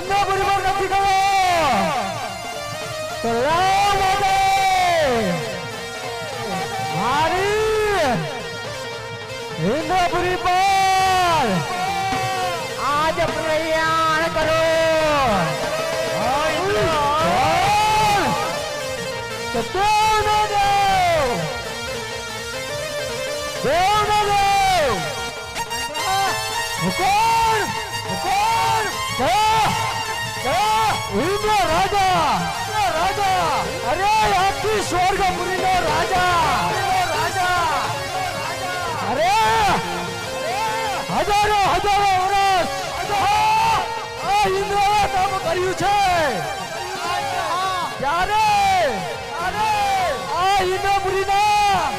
ઇન્દ્રપુરી પર નથી ગયો તો લાવ માટે મારી ઇન્દ્રપુરી પર આજ પ્રયાણ કરો રાજા અરે આખી સ્વર્ગપુરી નો રાજા અરે હજારો વર્ષ આ ઇન્દ્રએ કામ કર્યું છે ત્યારે આ ઇન્દ્રપુરીના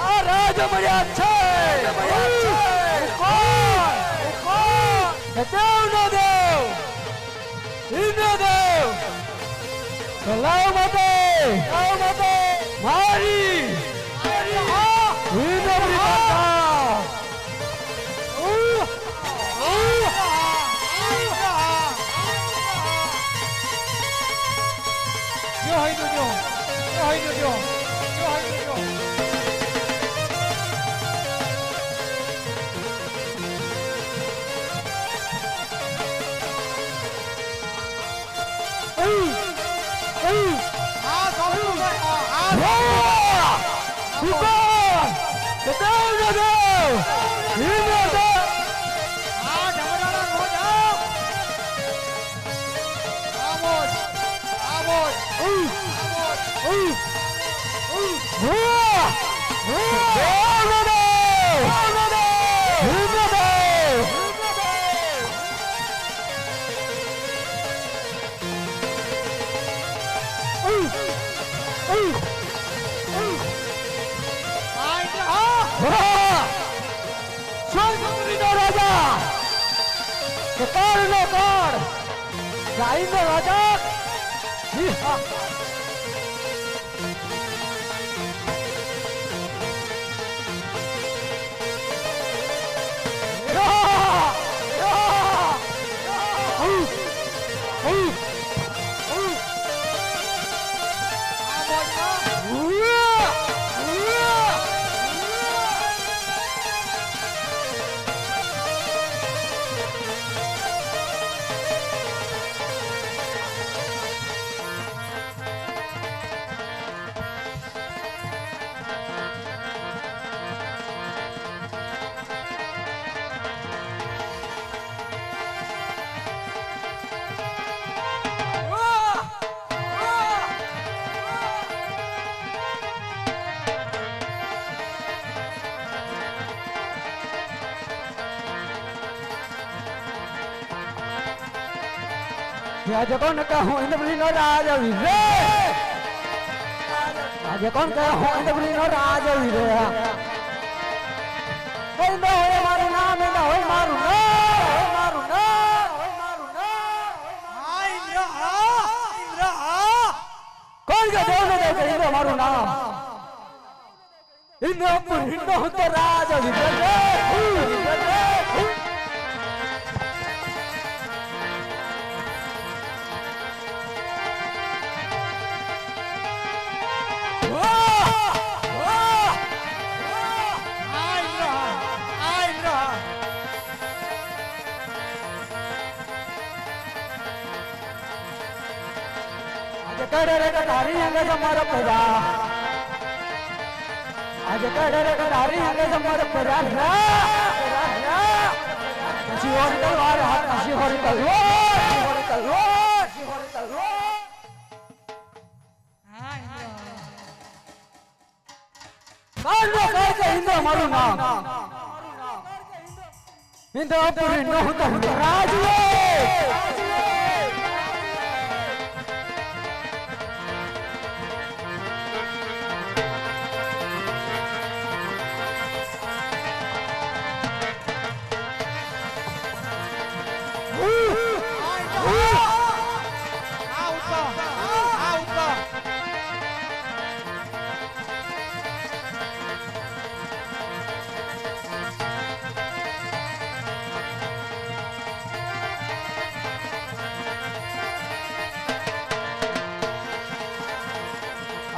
આ રાજ મળ્યા છે દેવ ઇન્દ્રદેવ લાવ માટે મારી ઇન્દ્રપુરી આજે કોણ કહું ઇન્દ્રપુરી નો રાજ વીરે આજે કોણ કહું ઇન્દ્રપુરી નો રાજ વીરે ઇન્દ્ર હોય મારું નામ ઇન્દ્ર હોય મારું કોણ કે દેવ ને દેવ ઇન્દ્ર મારું નામ ઇન્દ્રપુરી નો તો રાજ વીરે તારી અંગે તમારો પરા આજે કડરે તારી અંગે તમારો પરા શિહોર તલવાર હાથ શિહોર તલવાર કાંડો કાય કે ઇન્દ્ર મારું નામ ઇન્દ્રપુરી નો તો રાજવે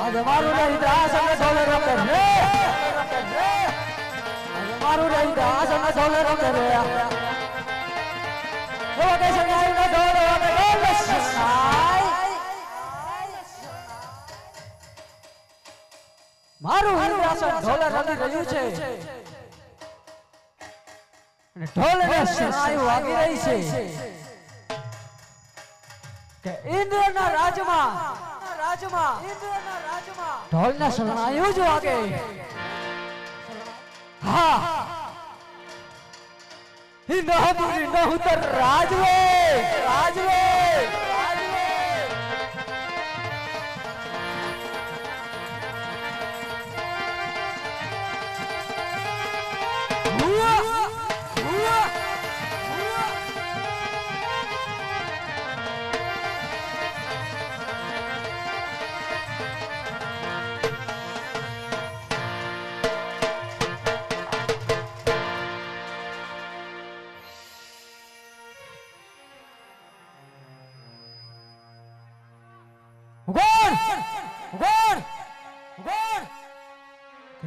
आज मारू नहीं दास न सोले रखे रे आज मारू नहीं दास न सोले रखे रे वो कैसे नहीं न सोले रखे लसनाई मारू दास ढोले रमी રહ્યું છે અને ઢોલ ને શનાઈ વાગી રહી છે કે ઇન્દ્રના રાજમાં ઢોલ ના શરણાયું જ વાગે હા ઇન્દ્રપુરી નહુતર રાજવે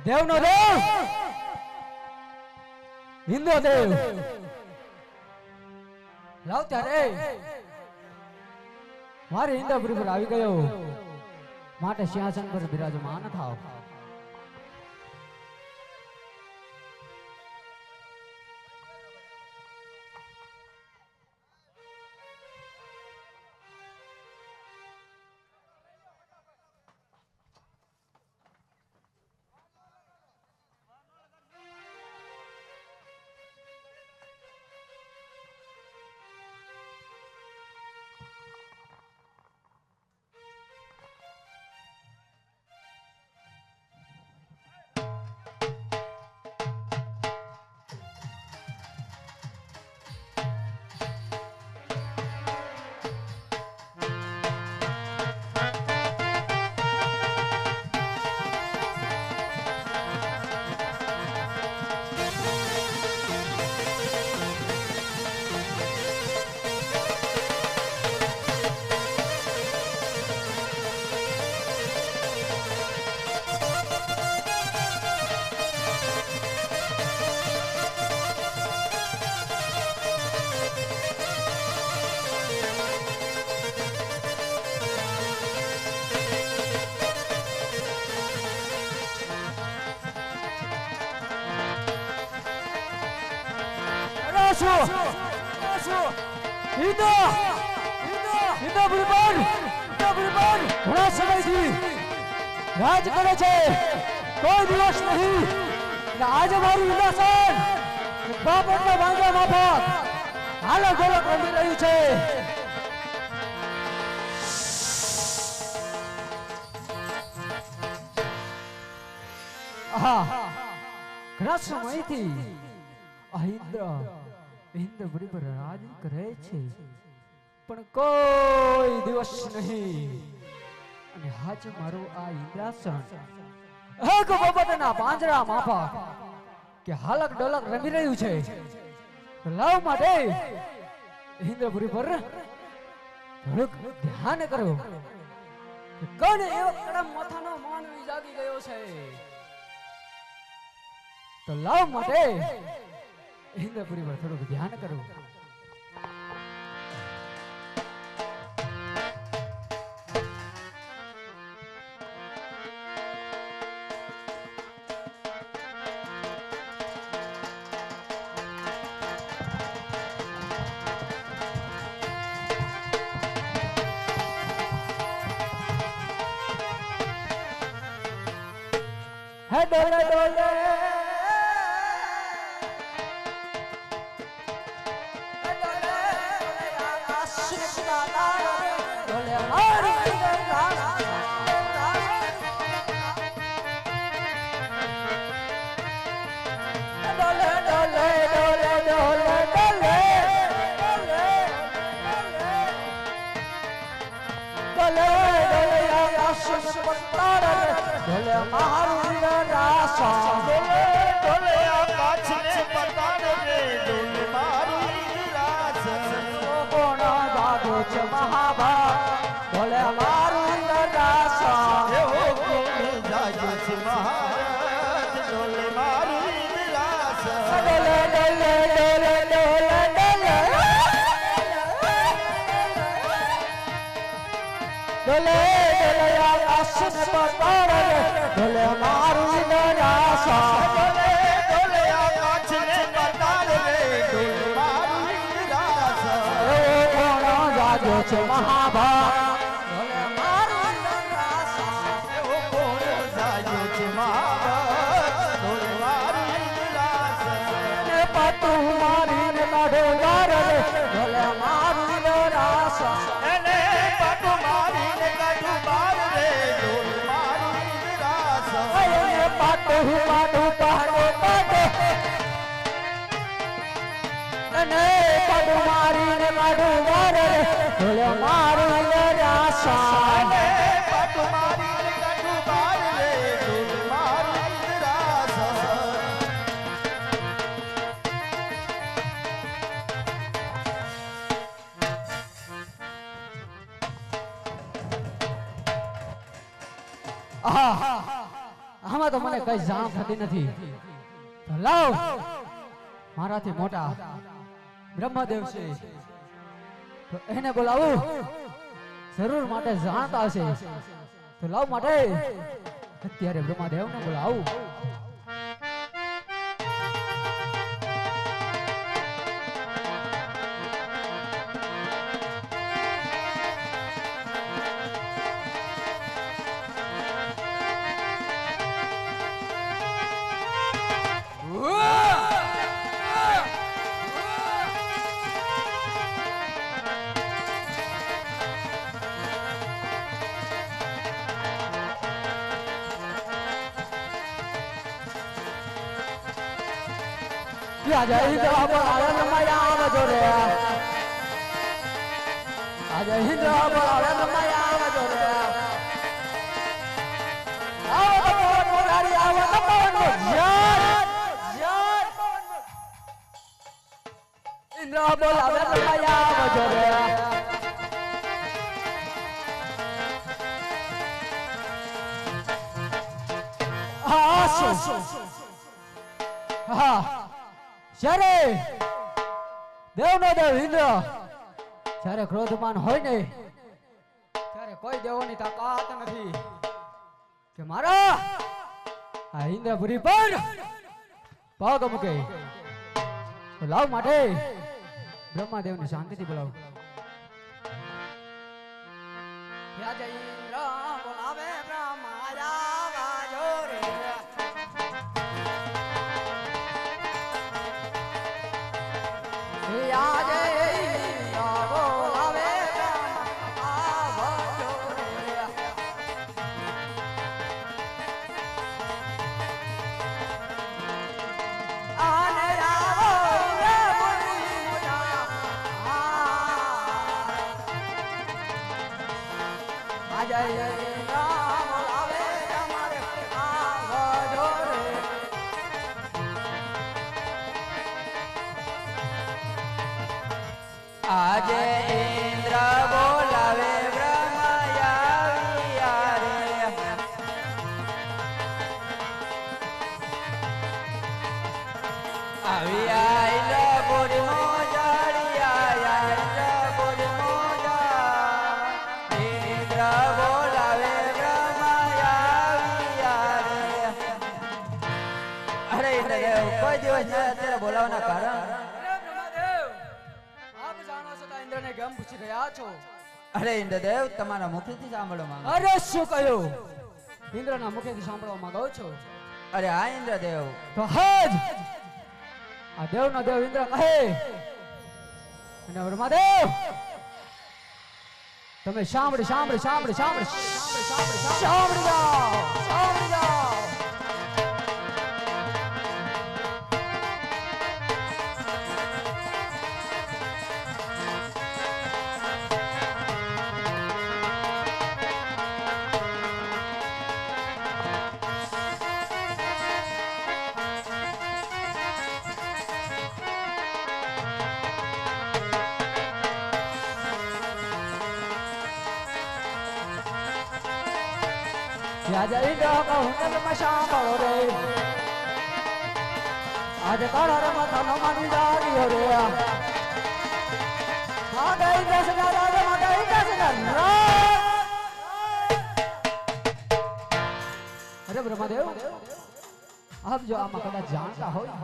देव नो देव हिंदो देव लाव त्यारे मारे इंद्रपुरी पर આવી ગયો માટે સિંહાસન પર બિરાજમાન થાઓ ઘણા સમયથી રાજ કરે છે કોઈ દિવસ નહીં આજે મારું વિનાશન બાપટના ભાંગા માફક હાલો ગોળો રમી રહ્યું છે ઘણા સમયથી ઇન્દ્રપુરી પર રાજ કરે છે પણ કોઈ દિવસ નહીં અને હાજ મારું આ ઇન્દ્રાસન એક બાબતના પાંજરા માફક કે હાલક ડોલક રમી રહ્યું છે લાવ માટે ઇન્દ્રપુરી પર થોડુંક ધ્યાન કરો કે કોને એવો કડમ માથાનો માનવી જાગી ગયો છે તો લાવ માટે ઇન્દ્રપુરી પર થોડુંક ધ્યાન કરો હે ડોલે ડોલે ઢોલે મારું રાસા ઢોલે આકાશ ને પતાડ રે ઢોલે મારું રાસા કોણ દાદો છે મહાભા ઢોલે મારું રાસા પતાળ રે ઢોલે મારું નિરાશા ડોલે આકાશને પતાળ રે ડોલે મારું નિરાશા કોણ જાગ્યો છે મહાભાગ ઢોલે મારું નિરાશા એવો કોણ જાગ્યો છે મહાભાગ ડોલે મારું નિરાશા પતું મારીને કાઢો વાર રે ઢોલે મારું નિરાશા એને પાટો મારીને કાઢું બાર રે ડોલે મારું નિરાશા એને પાટું પાટું પાટો પાટો અને પાટું મારીને કાઢું વાર રે ઢોલે મારું નિરાશા એને પાટો મારીને કાઢું બાર રે ડોલે મારું નિરાશા આમાં તો મને કઈ જાણ થતી નથી તો લાવ મારાથી મોટા બ્રહ્મદેવ છે તો એને બોલાવું જરૂર માટે જાણતા હશે તો લાવ માટે અત્યારે બ્રહ્મદેવને બોલાવું આજે ઇન્દ્ર આનંદ મયા આવજો રે આજે ઇન્દ્ર આનંદ મયા આવજો રે આવો તો મોરારી આવો તો પવન જાર જાર ઇન્દ્ર આનંદ મયા આવજો રે હા જ્યારે દેવનો દેવ ઇન્દ્ર જ્યારે ક્રોધમાન હોય ને ત્યારે કોઈ દેવોની તાકાત નથી કે મારા આ ઇન્દ્રપુરી પર પગ મૂકે તો લાવ માટે બ્રહ્માદેવને શાંતિથી બોલાવ આજે ઇન્દ્ર બોલાવે બ્રહ્માયા વાજો રે આજે બોલાવે આવજો રે આને આવો રે બોલિયા આજે બોલાવે તમારે આવજો રે આજે ઇન્દ્ર બોલાવે બ્રહ્મયા રે આવ્યા ઇન્દ્રપુરી મોજાડિયા ઇન્દ્રપુરી મોજા ઇન્દ્ર બોલાવે બ્રહ્મયા રે અરે ઇન્દ્રદેવ કોઈ દિવસ અત્યારે બોલાવવાના કારણ કેમ પૂછી રહ્યા છો અરે ઇન્દ્રદેવ તમારા મુખેથી સાંભળવા માંગુ અરે શું કહ્યું ઇન્દ્રના મુખેથી સાંભળવા માંગો છો અરે આ ઇન્દ્રદેવ તો હજ આ દેવનો દેવ ઇન્દ્ર કહે અને બ્રહ્માદેવ તમે સાંભળી સાંભળી સાંભળી સાંભળી સાંભળી જાઓ સાંભળી જાઓ આજે ઇન્દ્ર કહું તમે સાંભળો રે આજે કાળા રે માથાનો માની જાગ્યો રે આજે ઇન્દ્ર સગા રાજા માતા ઇન્દ્ર સગા અરે બ્રહ્મદેવ આપ જો આમાં કદાચ જાણતા હોય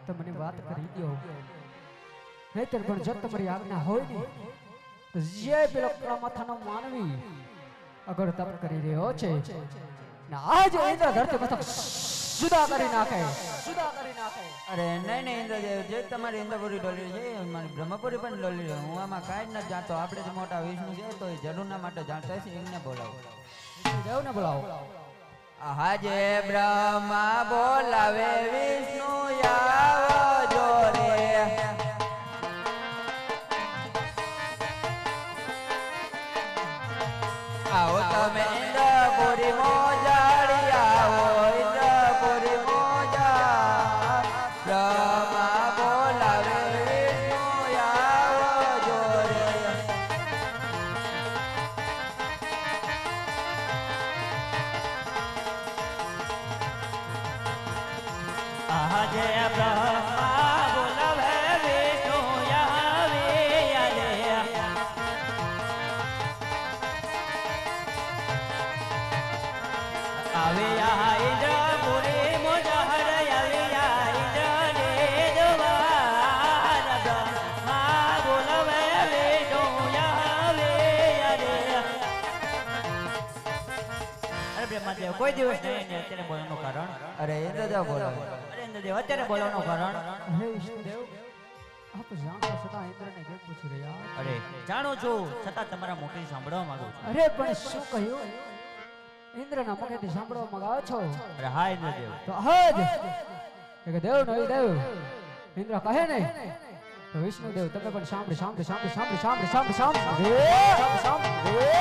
તો મને વાત કરી દો, નહીતર પણ જો તમારી આજ્ઞા હોય ને તો જે પેલો કળા માથાનો માનવી અગર તપ કરી રહ્યો છે ને આજ ઇન્દ્ર ધરતી મસ્તક જુદા કરી નાખે, જુદા કરી નાખે. અરે નહીં નહીં ઇન્દ્રદેવ, જે તમારી ઇન્દ્રપુરી ડોલી છે મારી બ્રહ્મપુરી પણ ડોલી છે. હું આમાં કાંઈ જ નથી જાણતો. આપણે જે મોટા વિષ્ણુ છે તો એ જરૂરના માટે જાણતા છે, એમને બોલાવો. દેવને બોલાવો. આજે બ્રહ્મા બોલાવે વિષ્ણુ આવજો રે. આવો તમે ઇન્દ્રપુરી મોજાડી આવો, ઇન્દ્રપુરી મોજા. બ્રહ્મા બોલાવે વિષ્ણુ આવજો રે. આજે બ્રહ્મા બોલાવે વિષ્ણુ આવે રે. આવે આ ઇન્દ્રપુરી મોજહર આવે આ ઇન્દ્ર ને જવાર. બ્રહ્મા બોલાવે વિષ્ણુ આવે રે. અરે બ્રહ્માદેવ, કોઈ દિવસ નહીં ને અત્યારે બોલવાનું કારણ? અરે ઇન્દ્રદેવ બોલાવે. અરે ઇન્દ્રદેવ, અત્યારે બોલવાનું કારણ? હે વિષ્ણુદેવ આપ જાણતા છતાં ઇન્દ્રને કેમ પૂછી રહ્યા? અરે જાણું છું, છતાં તમારા મુખથી સાંભળવા માંગુ છું. અરે પણ શું કહ્યું? ઇન્દ્રના મુખેથી સાંભળવા માંગો છો? અરે હા ઇન્દ્રદેવ. તો હજ કે દેવ નહીં દેવ ઇન્દ્ર કહે ને તો વિષ્ણુદેવ તમે પણ સાંભળી સાંભળી સાંભળી સાંભળી સાંભળી સાંભળી સાંભળી.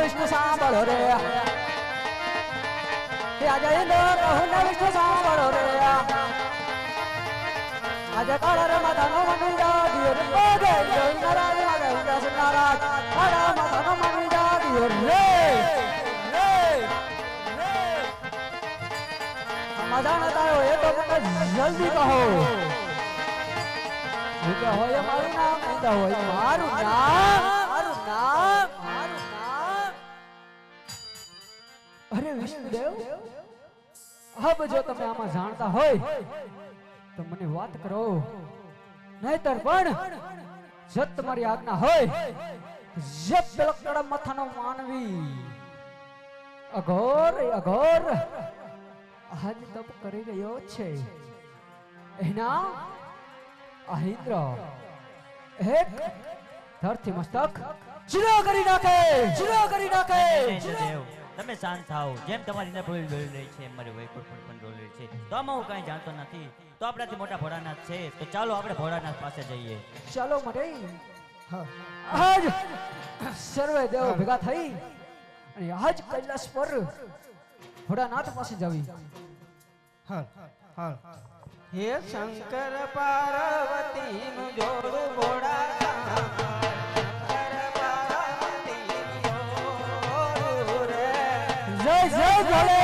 વિષ્ણુ સાંભળો રે, આજે વિષ્ણુ સાંભળો રે. આજે કાળા માતાનો મંદિર દિયો રે, નારાજ નારાજ કાળા માતાનો મંદિર દિયો રે. સમાધાન થયો એ તો જલ્દી કહો. હોય મારું નામ, હોય મારું નામ, મારું નામ, મારું નામ. અરે વિષ્ણુદેવ હવે જો તમે આમાં જાણતા હોય તો મને વાત કરો, નહીતર પણ જો તમારી આજ્ઞા હોય જે પેલો કડમ માથાનો માનવી અઘોર અઘોર આજ તપ કરી રહ્યો છે એના ઇન્દ્ર એક ધરતી મસ્તક ચીરો કરી નાખે, ચીરો કરી નાખે. ઇન્દ્રદેવ, તમે શાંત થાઓ. જેમ તમારી ઇન્દ્રપુરી ડોલી રહી છે, મારી વૈકુંઠ પણ ડોલી રહી છે. તો આમાં હું કાંઈ જાણતો નથી. તો આપણાથી મોટા ભોળાનાથ છે, તો ચાલો આપણે ભોળાનાથ પાસે જઈએ. ચાલો મરે આજ સર્વે દેવો ભેગા થઈ અને આજ કૈલાસ પર ભોળાનાથ પાસે જવી. હે શંકર પાર્વતી નું જોડું ભોળાનાથ. જય જય ભોલે.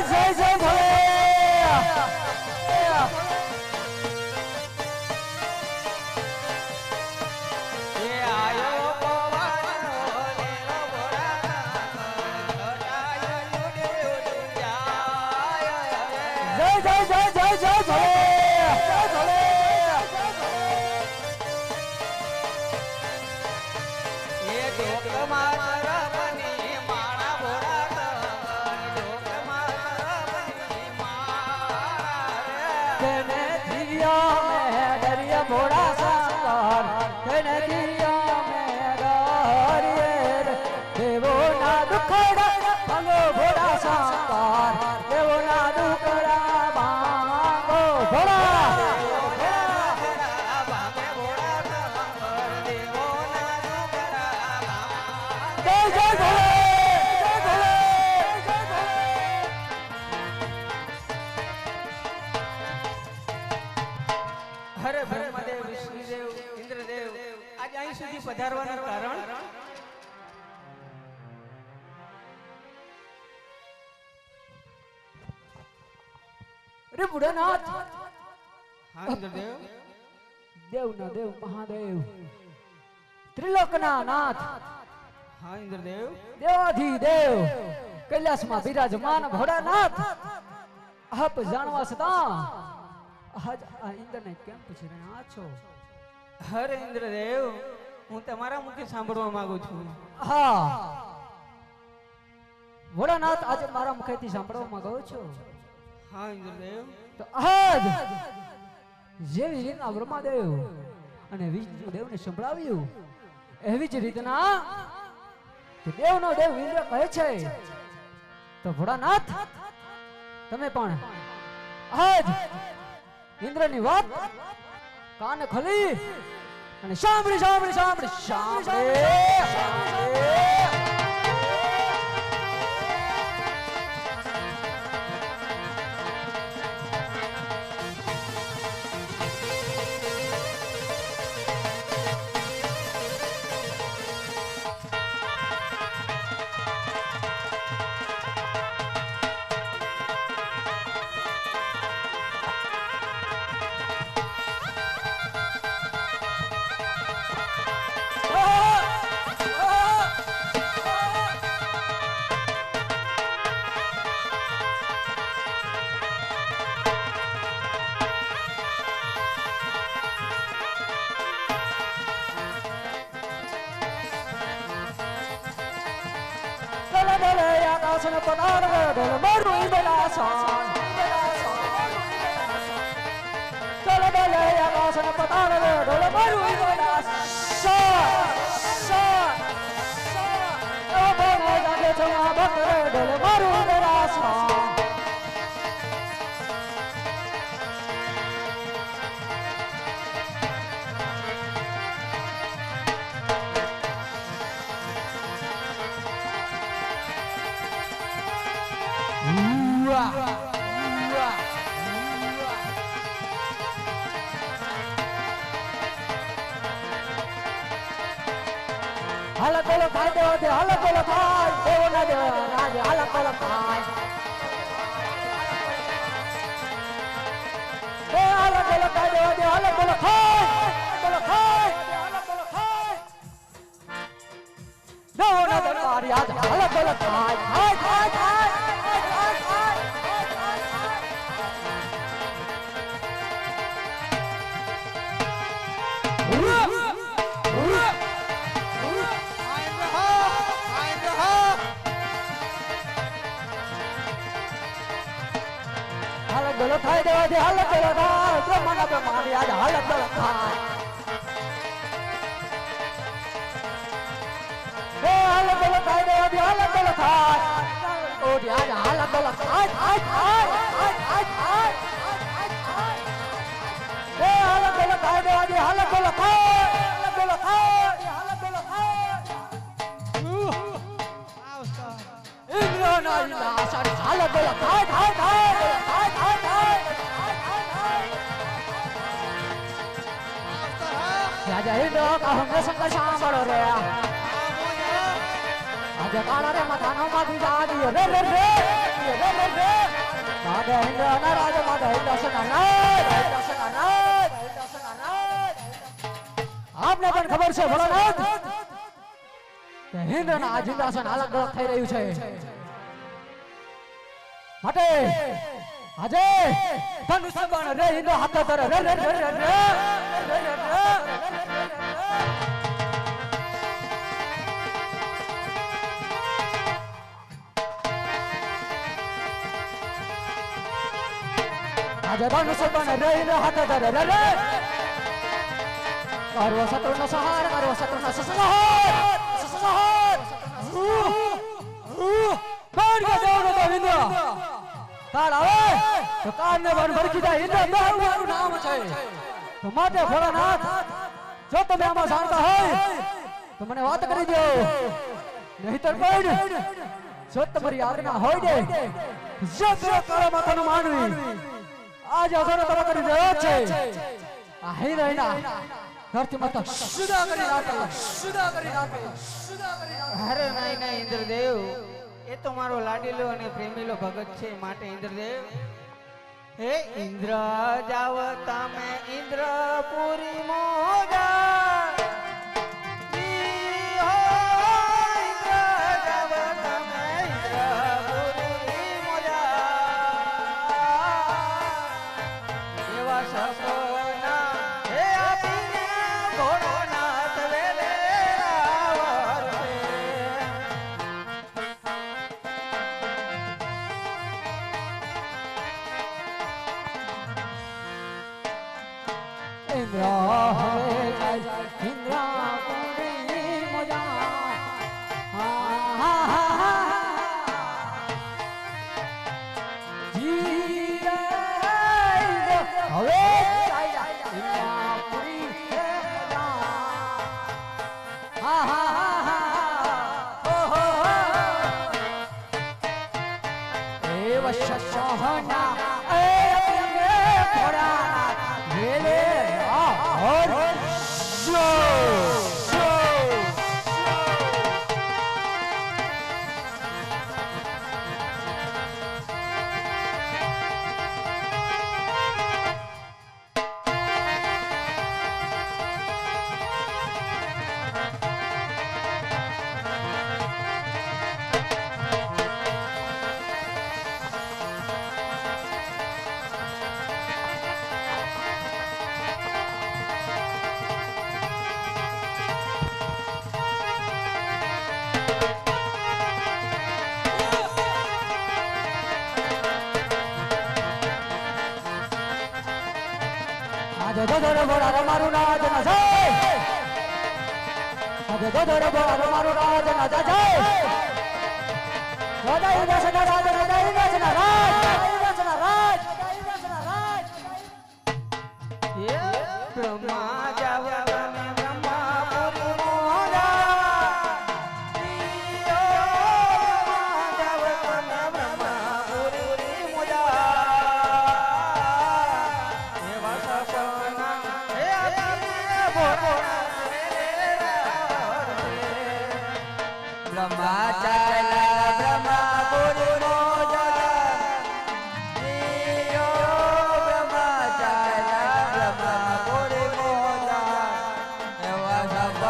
જય જય ભોલે એ આયો પવનનો લેરો ભોળાનાથ, જટાયુ ઉડે ઉડી જાય. જય જય જય જય જય ભોલે જય ભોલે એ ઢોકમાં રમણી માણા ભોળાનાથ, ઢોકમાં રમણી માણા. તેને દિયા મેં દરિયા ભોળા સાગર તેને દિયા મેં દરિયે દેવો ના દુખડા ભાંગો ભોળા સાગર દેવો ના દુખડા ભાંગો ભોળા જય જય ભોલે જય ભોલે જય ભોલે હરે બ્રહ્મદેવ, વિષ્ણુદેવ, ઇન્દ્રદેવ આજે અહીં સુધી પધારવાનું કારણ અરે બુઢાનાથ હા ઇન્દ્રદેવ, દેવના દેવ મહાદેવ ત્રિલોકના નાથ હા ઇન્દ્રદેવ, દેવાધિદેવ કૈલાસમાં બિરાજમાન ભોળાનાથ આપ જાણવા છતાં આજ આ ઇન્દ્રને કેમ પૂછી રહ્યા છો? હરે ઇન્દ્રદેવ, હું તમારા મુખે સાંભળવા માંગુ છું. હા ભોળાનાથ આજે મારા મુખેથી સાંભળવા માંગો છો હા ઇન્દ્રદેવ, તો આજ જેવી રીતના બ્રહ્માદેવ અને વિષ્ણુદેવને સંભળાવ્યું એવી જ રીતના કે દેવનો દેવ ઇન્દ્ર કહે છે તો ભોળાનાથ તમે પણ આજ ઇન્દ્રની વાત કાન ખોલી અને સાંભળી સાંભળી સાંભળી સાંભળી આકાશન પતાર ઢોલ મારું ઇંદલાસન ચલ ડોલે આકાશન પતાર ઢોલ મારું ઇંદલાસન ઓ બોને જાગે છમા બકર ઢોલ મારું ઇંદલાસન હાલ કોલો ખાય દેવો દે હાલ કોલો ખાય દેવો ના દેવો રાજ હાલ કોલો ખાય એ હાલ કોલો ખાય દેવો દે હાલ કોલો ખાય કોલો ખાય હાલ કોલો ખાય દેવો ના દેવો મારી આજ હાલ કોલો ખાય ખાય ખાય ખાય ગલો ખાઈ દેવા દે હાલ ગલો ખાય બ્રહ્માના બ્રહ્માની આજ હાલ ગલો ખાય એ હાલ ગલો ખાઈ દેવા દે હાલ ગલો ખાય ઓ દી આજ હાલ ગલો ખાય ખાય ખાય ખાય ખાય એ હાલ ગલો ખાઈ દેવા દે હાલ ગલો ખાય હાલ ગલો ખાય હાલ ગલો ખાય ઇન્દ્રના ઇન્દ્રાસન હાલ ગલો ખાય ખાય ખાય આજે હિંડો કહું સંગ સાંભળો રે આજે કાળા રે માથાનો માથી જાડી રે રે રે રે રે રે માગે ઇન્દ્રના રાજ માગે ઇન્દ્રાસન નારાયણ ઇન્દ્રાસન નારાયણ ઇન્દ્રાસન નારાયણ આપને પણ ખબર છે ભોળાનાથ કે ઇન્દ્રના આ ઇન્દ્રાસન અલગ અલગ થઈ રહ્યું છે માટે આજે ધનુષ બાણ રે ઇન્દ્ર હાથ ધરે રે રે રે રે રે આજે ધનુષ બાણ રે ઇન્દ્ર હાથ ધરે રે રે કરવો શત્રુનો સંહાર કરવો શત્રુનો સંહાર સંહાર કોણ કે દેવનો તો ઇન્દ્ર કાળ આવે તો કાળને વન ભરકી જાય ઇન્દ્ર મારું નામ છે તો માટે ભોળાનાથ જો તમે આમાં જાણતા હોય તો મને વાત કરી દો નહીતર પણ જો તમારી આજ્ઞા હોય ને જો કાળા માથાનો માનવી આજ અધરો તમે કરી રહ્યો છે આ હિરણા ધરતી માતા સુદા કરી નાખે અરે નહીં નહીં ઇન્દ્રદેવ એ તો મારો લાડીલો અને પ્રેમીલો ભગત છે માટે ઇન્દ્રદેવ હે ઇન્દ્ર જાવ તમે ઇન્દ્રપુરી મોજા દોધર બોળા મારું નાજ ના જાય આજે દોધર બોળા મારું નાજ ના જાય રાજા ઇન્દ્રસના રાજ રાજા ઇન્દ્રસના રાજ હે બ્રહ્મા જાવ તમે બ્રહ્માપુરી મોજા જાવ તમે બ્રહ્માપુરી મોજા બ્રહ્મા ચાલા બ્રહ્મા પુરી મોજા બ્રહ્મા ચાલા બ્રહ્મા પુરી મોજા એવા સપના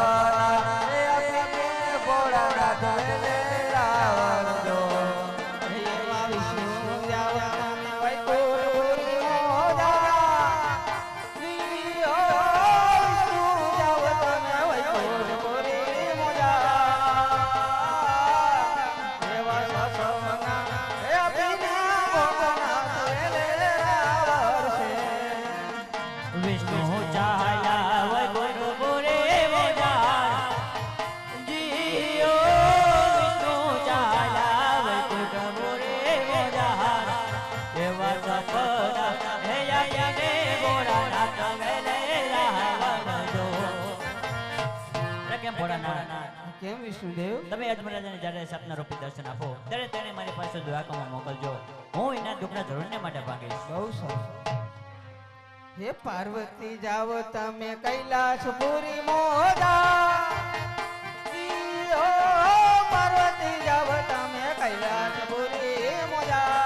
ભોળા નાથ વેલે રાવણજો એવા વિષ્ણુ જાવને વૈકુંઠ મોજા વિષ્ણુ જાવને વૈકુંઠ મોજા વિષ્ણુ ચાહ્યા વૈકુંઠ પુરે મોજા જીઓ વિષ્ણુ ચાહ્યા વૈકુંઠ પુરે મોજા એવા સપના હે યાને ભોળાનાથ વેલે રાવણજો કેમ ભોળાનાથ કેમ વિષ્ણુદેવ તમે અજમરાજાને જ્યારે સપના રૂપી દર્શન આપો ત્યારે તેને મારી પાસે દ્વારકામાં મોકલજો હું એના દુઃખના જરૂરને માટે ભાગીશ બહુ સરસ હે પાર્વતી જાવ તમે કૈલાસપુરી મોજા પાર્વતી જાવ તમે કૈલાસપુરી મોજા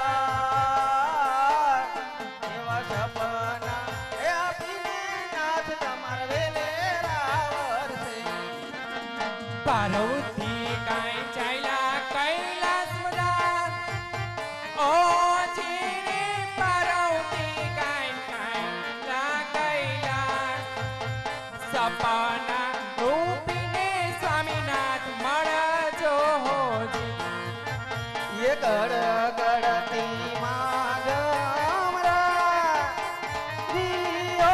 પાર્વતી કાંઈ ચાલ્યા કૈલાસ મદાન ઓ જીની પાર્વતી કાંઈ ચાલ્યા કૈલાસ સપના રૂપીને સ્વામીનાથ મળજો હોજી એ ગડગડતી માં ગમરા દીઓ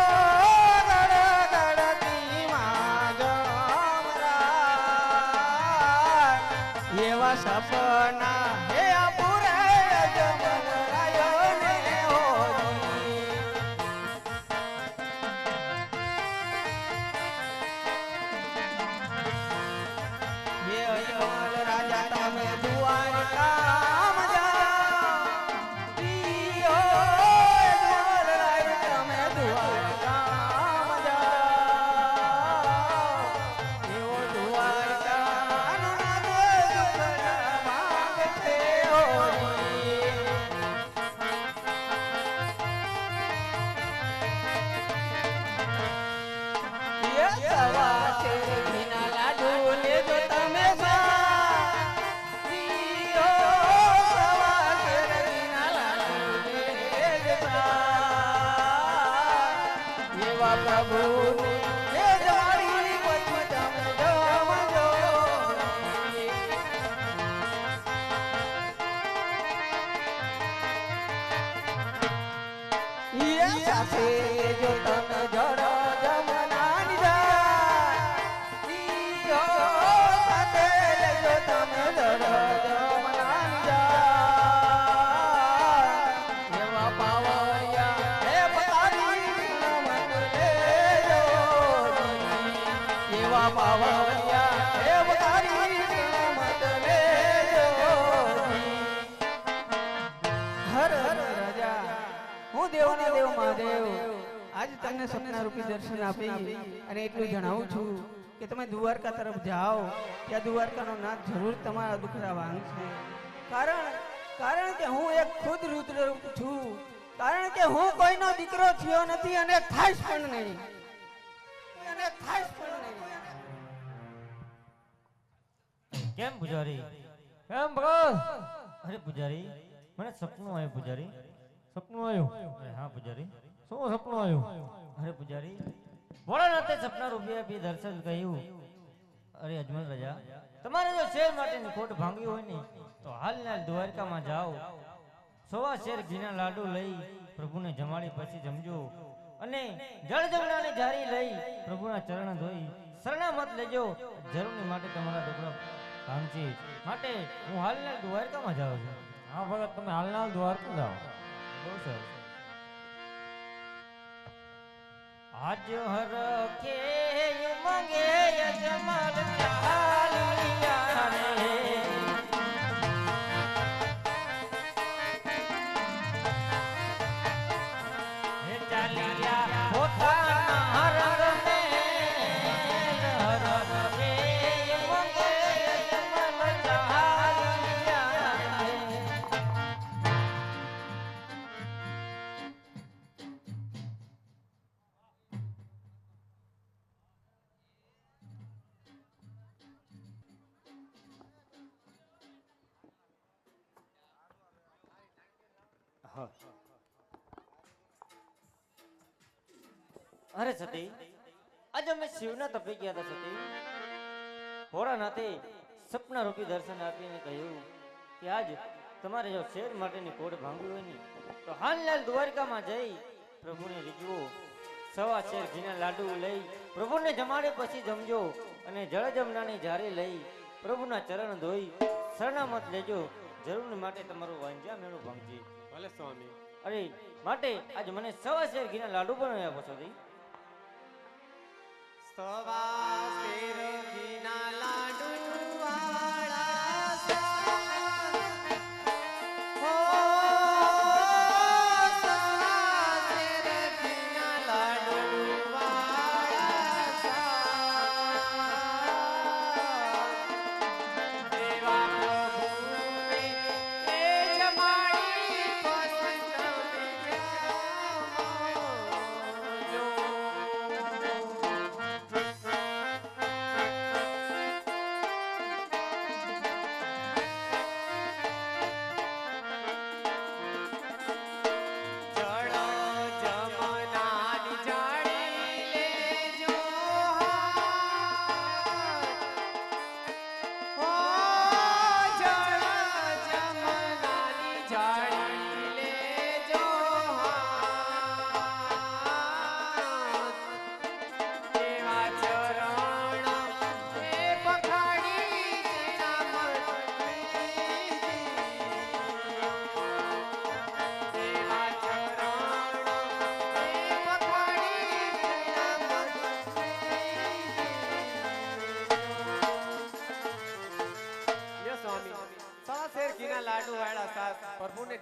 ગડગડતી માં ગમરા એવા સપના હે પૂરે જમરાયો ને હોજી હે અયોલ રાજા તમે દ્વારકામ જાઓ દીઓ અયોલ રાજા તમે દ્વારકામ જાઓ એવો દ્વારકાનો નાથ દુખડા માંગતે હોજી એ સવા છે ઘીના લાડુ લેજો તમે દીઓ સવા છે ઘીના લાડુ લેજો એવા પ્રભુને એ જવાડી પછી તમે જમજો એ સાથે જો તમે જડો જમનાની જાય દીઓ સાથે લેજો તમે જડો જમનાની જાય એવા પાવરિયા હે પતારી મત લેજો એવા પાવરિયા હે પતારી મત લેજો હર હર રાજા હું દેવના દેવ મહાદેવ આજ તમને સપના રૂપી દર્શન આપી અને એટલું જણાવું છું કે તમે દ્વારકા તરફ જાઓ ત્યાં દ્વારકાનો નાથ જરૂર તમારા દુખડા વાંગશે કારણ કે હું એક ખુદ રુદ્ર રૂપ છું કારણ કે હું કોઈનો દીકરો થયો નથી અને ખાઈશ પણ નહીં કેમ પૂજારી કેમ ભગત અરે પૂજારી મને સપનું આવ્યું પૂજારી સપનું આવ્યું અરે હા પૂજારી શું સપનું આવ્યું અરે પૂજારી ભોળાનાથે સપના રૂપિયા આપી દર્શન કહ્યું અરે અજમલ રાજા તમારે જો શેર માટેની ખોટ ભાંગી હોય ને તો હાલના દ્વારકામાં જાઓ સવા શેર ઘીના લાડુ લઈ પ્રભુને જમાડી પછી જમજો અને જળ જમનાની જારી લઈ પ્રભુના ચરણ ધોઈ શરણામત લેજો જરૂરની માટે તમારા ડોકરા ભાંગશે માટે હું હાલના દ્વારકામાં જાઉં છું હા ભગત તમે હાલના દ્વારકા જાઓ બહુ સરસ આજ હર કે મંગે અજમલ ચાલિયા રે હે ચાલિયા પોતાના રંગ મે હર કે મંગે અજમલ ચાલિયા રે અરે સતી આજે અમે શિવના તપે ગયા હતા સતી ભોળાનાથે સપના રૂપી દર્શન આપીને કહ્યું કે આજ તમારે જો શેર માટેની કોડ ભાંગવી હોય ને તો હાલનાલ દ્વારકામાં જઈ પ્રભુને રીઝવો સવા શેર ઘીના લાડુ લઈ પ્રભુને જમાડે પછી જમજો અને જળ જમનાની જારી લઈ પ્રભુના ચરણ ધોઈ શરણામત લેજો જરૂર માટે તમારું વાંજા મેળું ભાંગજે ભલે સ્વામી અરે માટે આજ મને સવા શેર ઘીના લાડુ બનાવ્યા આપો છો દી સવા શેર ઘીના લાડુ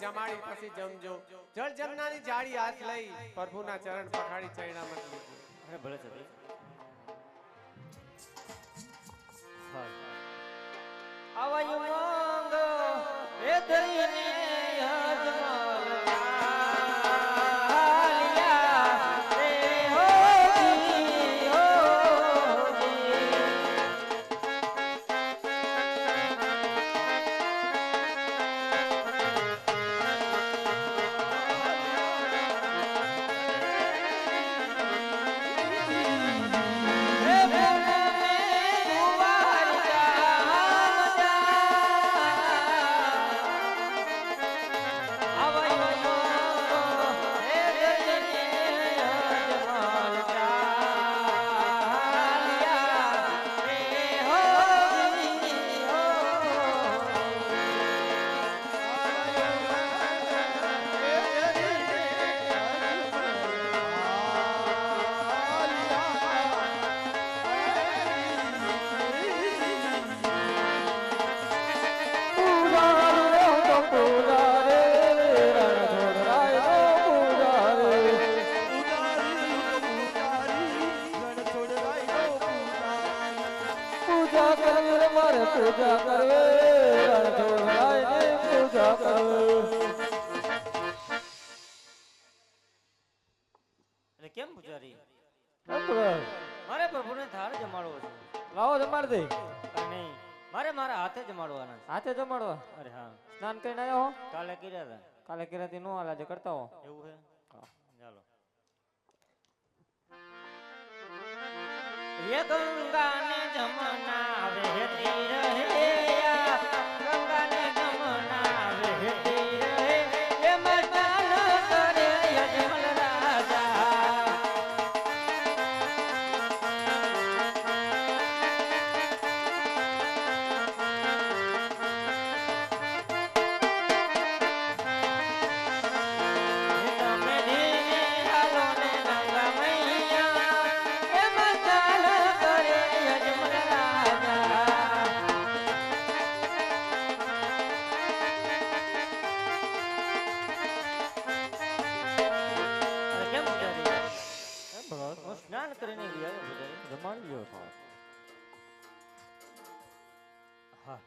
જમાડી પછી જમજો જળ જમનાની જાળી હાથ લઈ પ્રભુના ચરણ પખાડી ચરણામત લીધું. અરે ભલે સતી. હા. આવાયું માંગ એ ધરીને યજમાન ચાલ્યા રે હોજી, હોજી. હે બોલે કુંવર જામ જા. આવાયો માંગો હે ધરીને યજમાન ચાલ્યા રે હોજી, પૂજા કરવી રે મારે પૂજા કરવી રણછોડરાયની પૂજા કરવી. એટલે કેમ પૂજારી? અંકલ, મારે પ્રભુને થાળ જમાડવો છે. લાવો જમાડ દે. અરે નહીં, મારે મારા હાથે જમાડવાના છે. હાથે જમાડવા અરે હા, સ્નાન કરીને આવ્યો હો? કાલે કર્યા હતા. કાલે કિરાતી નો હાલ આજે કરતા હો. એવું છે? ચાલો. ये गंगा ने जमुना बहती रहे या गंगा ने जमुना बहती रहे ये मस्तान करे यजमल राजा. ये તમે ધીમે હાલો ને ગંગા મૈયા એ મસ્તાન કરે યજમલ રાજા. અરે કેમ પૂજારી? હું સ્નાન કરીને ગયા પૂજારી. જમાડી લ્યો. હા